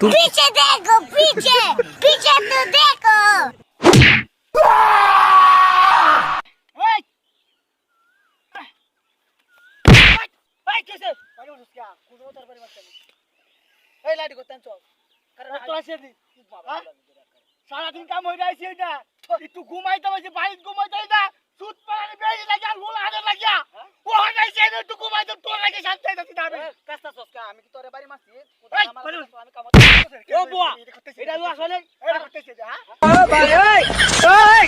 पीछे देखो पीछे पीछे तो देखो এই এই কেসে বাড়ি উঠছিস কি কোনো তোর বাড়ি মারছিস এই লাইট করতেন চল কারণ তোরা সে দি সারা দিন কাম হই যাইছে এটা একটু ঘুমাইতে হইছে বাড়ি ঘুমাইতে না সুত পানি বেরি লাগা হুল আনে লাগা ও হইছে একটু ঘুমাইতে তোর লাগে শান্তি হইতাছি না আমি কাস্তা সস্কা আমি কি তোরে বাড়ি মারছি আমার আমি কাম ও বুয়া এটা লু আসলে এটা করতেছে হ্যাঁ ও ভাই এই এই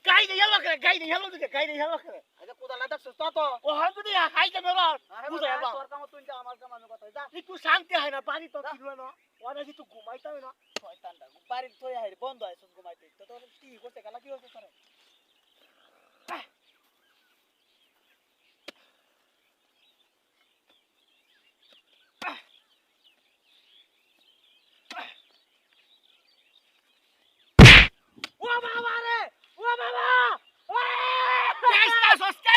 গাই de yellow করে গাই de yellow দিকে গাই de yellow করে আচ্ছা কোদা লাদাক সস্তা তো ও হাত দি হাইতে বেরো বুঝা বা তোর কাম তুই যা আমার কাম আমি কথা যা একটু শান্তি হয় না বাড়ি তো কিলো না ওরা যদি ঘুমাইতে হয় না শয়তানটা বাড়ি তো আই বন্ধ হয় সব ঘুমাইতে তো তোর কি করতে গেল কি হচ্ছে তোরে ও বাবা রে ও বাবা Casta sosca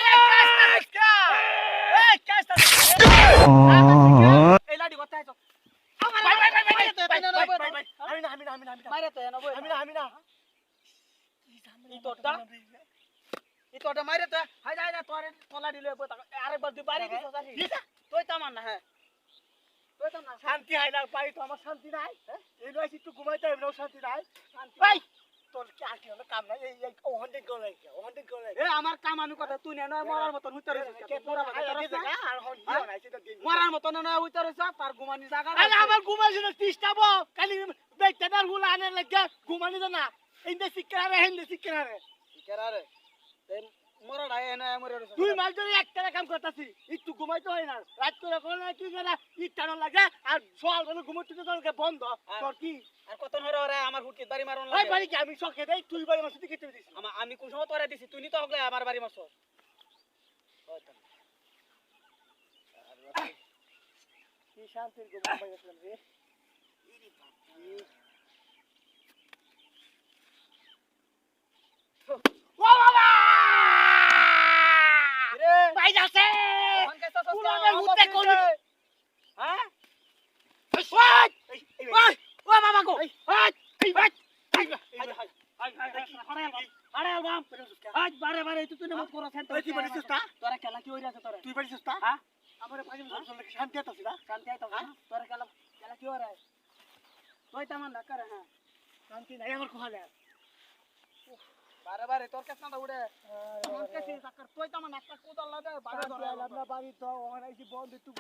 এই casta এই লাডি কথা আইছো আমি না মাইরে তো এনো বই আমি না ই তোটা মাইরে তো হাই যাই না তোরে তোলা দিলে বই আরেকবার দুই বাড়ি দিছ জানি তুই তামান না হ্যাঁ তুই তাম না শান্তি হয় না বাড়ি তো আমার শান্তি নাই এই নয় একটু ঘুমাইতে হবে না শান্তি নাই ভাই তোর কি আর কি হলো কাম নাই এই ওহন্ডে গলে এ আমার কাম আমি কথা তুই না মরার মতন হইতে রইছিস কে পুরা বাজে আর হন দিও নাই সেটা দিন মরার মতন না হইতে রইছ তার ঘুমানি জায়গা আরে আমার ঘুমাইছ না তিস্তাবো খালি বেটার হুলা আনে লাগে ঘুমানি না ইন্দে সিকরারে এই মরাড়া এনে মরে রইছ তুই মাল ধরে একটা কাম করতাছিস একটু ঘুমাইতে হয় না রাত করে কোন কি করে ইটানো লাগে আর সকাল বেলা ঘুমোতে তো বন্ধ তোর কি আর কত হরে হরে আমার হুটকে বাড়ি মারন লাগে ওই বাড়ি কি আমি শখে দেই তুই বাড়ি মারছিস কেটে দিছিস আমি কোন সময় তোরে দিছি তুই নি তো হগলে আমার বাড়ি মারছস কি শান্তির ঘুম পাইছিলাম রে ইরি বাপ ও বাবা রে ভাই যাচ্ছে কোন কেসা কুলানের হুতে কোন হ্যাঁ ওই ও বাবা গো আরে আলবাম আজ বারে বারে তুই না মত করছ তুই বলিস তা তোরা খেলা কি হইরাছে তোরা তুই বলিস তা হ্যাঁ আমারে ভাই মুসলমান কি শান্তি আতাছিস না শান্তি আইতো তোরা খেলা কি হইরাছে তুই তামান না করে হ্যাঁ শান্তি নাই আমার কোহালে বারে বারে তোর কাছে না উড়ে আমার কাছে সাকার তুই তামান একটা কোদাল লাগে বারে ধরে না বাড়ি তো ওনাইছি বন্ধ তুই